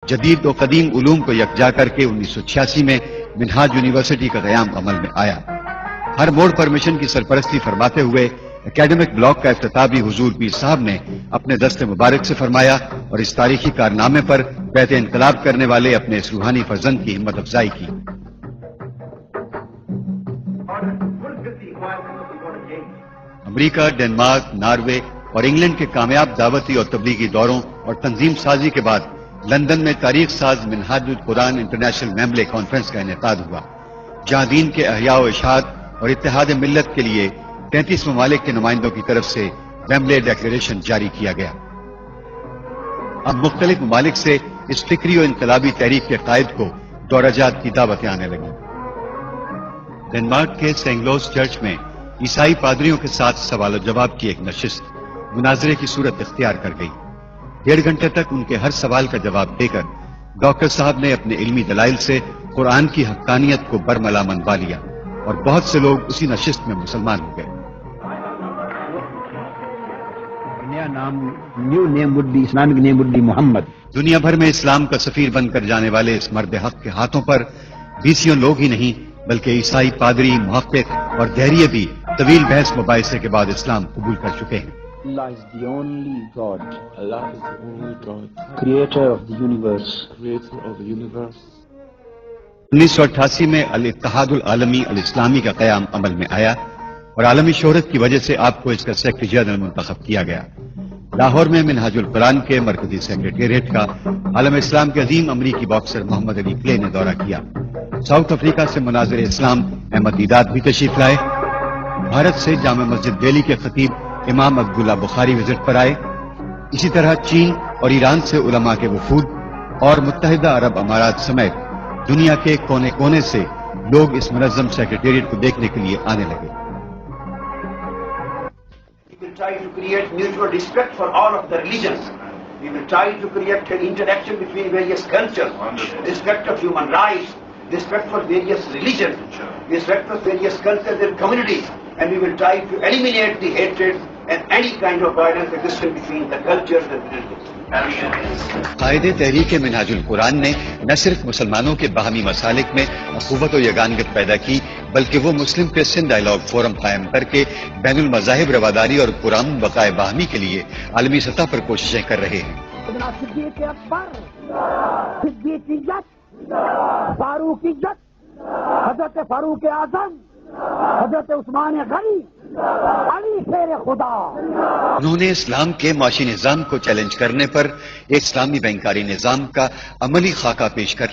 جدید و قدیم علوم کو یکجا کر کے 1986 میں منہاج یونیورسٹی کا قیام عمل میں آیا۔ ہر موڑ پر مشن کی سرپرستی فرماتے ہوئے اکیڈمک بلاک کا افتتاح بھی حضور پیر صاحب نے اپنے دست مبارک سے فرمایا اور اس تاریخی کارنامے پر بیعت انقلاب کرنے والے اپنے اس روحانی فرزند کی ہمت افزائی کی۔ امریکہ، ڈنمارک، ناروے اور انگلینڈ کے کامیاب دعوتی اور تبلیغی دوروں اور تنظیم سازی کے بعد لندن میں تاریخ ساز منہاج القرآن انٹرنیشنل میملے کانفرنس کا انعقاد ہوا، جہاں دین کے احیاء و اشاعت اور اتحاد ملت کے لیے 33 ممالک کے نمائندوں کی طرف سے ویمبلے ڈیکلیریشن جاری کیا گیا۔ اب مختلف ممالک سے اس فکری و انقلابی تحریک کے قائد کو دورہ جات کی دعوتیں آنے لگیں۔ ڈنمارک کے سینگلوس چرچ میں عیسائی پادریوں کے ساتھ سوال و جواب کی ایک نشست مناظرے کی صورت اختیار کر گئی۔ 1.5 گھنٹے تک ان کے ہر سوال کا جواب دے کر ڈاکٹر صاحب نے اپنے علمی دلائل سے قرآن کی حقانیت کو برملا منوا لیا اور بہت سے لوگ اسی نشست میں مسلمان ہو گئے۔ نیا نام new name with be Islamic name with be Muhammad. دنیا بھر میں اسلام کا سفیر بن کر جانے والے اس مرد حق کے ہاتھوں پر 20 لوگ ہی نہیں بلکہ عیسائی پادری، محقق اور دہریے بھی طویل بحث مباحثے کے بعد اسلام قبول کر چکے ہیں۔ Allah is the only God, Allah is the only God, creator of the universe. creator of the universe. 1988 میں الاتحاد العالمی الاسلامی کا قیام عمل میں آیا اور عالمی شہرت کی وجہ سے آپ کو اس کا سیکرٹری جنرل منتخب کیا گیا۔ لاہور میں منہاج القرآن کے مرکزی سیکرٹریٹ کا عالم اسلام کے عظیم امریکی باکسر محمد علی کلے نے دورہ کیا۔ ساؤتھ افریقہ سے مناظر اسلام احمد دیدات بھی تشریف لائے۔ بھارت سے جامع مسجد دہلی کے خطیب امام عبداللہ بخاری وزٹ پر آئے۔ اسی طرح چین اور ایران سے علماء کے وفود اور متحدہ عرب امارات سمیت دنیا کے کونے کونے سے لوگ اس منظم سیکرٹریٹ کو دیکھنے کے لیے آنے لگے۔ We will try to create mutual respect for all of the religions. We will try to create an interaction between various cultures, respect of human rights, respect for various religions, respect for various cultures and communities, and we will try to eliminate the hatred and any kind of violence existing between the cultures and religions. قائد تحریک منہاج القرآن نے نہ صرف مسلمانوں کے باہمی مسالک میں اخوت و یگانگت پیدا کی بلکہ وہ مسلم کرسچن ڈائیلاگ فورم قائم کر کے بین المذاہب رواداری اور پرامن بقائے باہمی کے لیے عالمی سطح پر کوششیں کر رہے ہیں۔ صدیق اکبر، صدیقیت، فاروقیت، حضرت فاروق اعظم، حضرت عثمان غنی، علی شیر خدا۔ انہوں نے اسلام کے معاشی نظام کو چیلنج کرنے پر ایک اسلامی بینکاری نظام کا عملی خاکہ پیش کر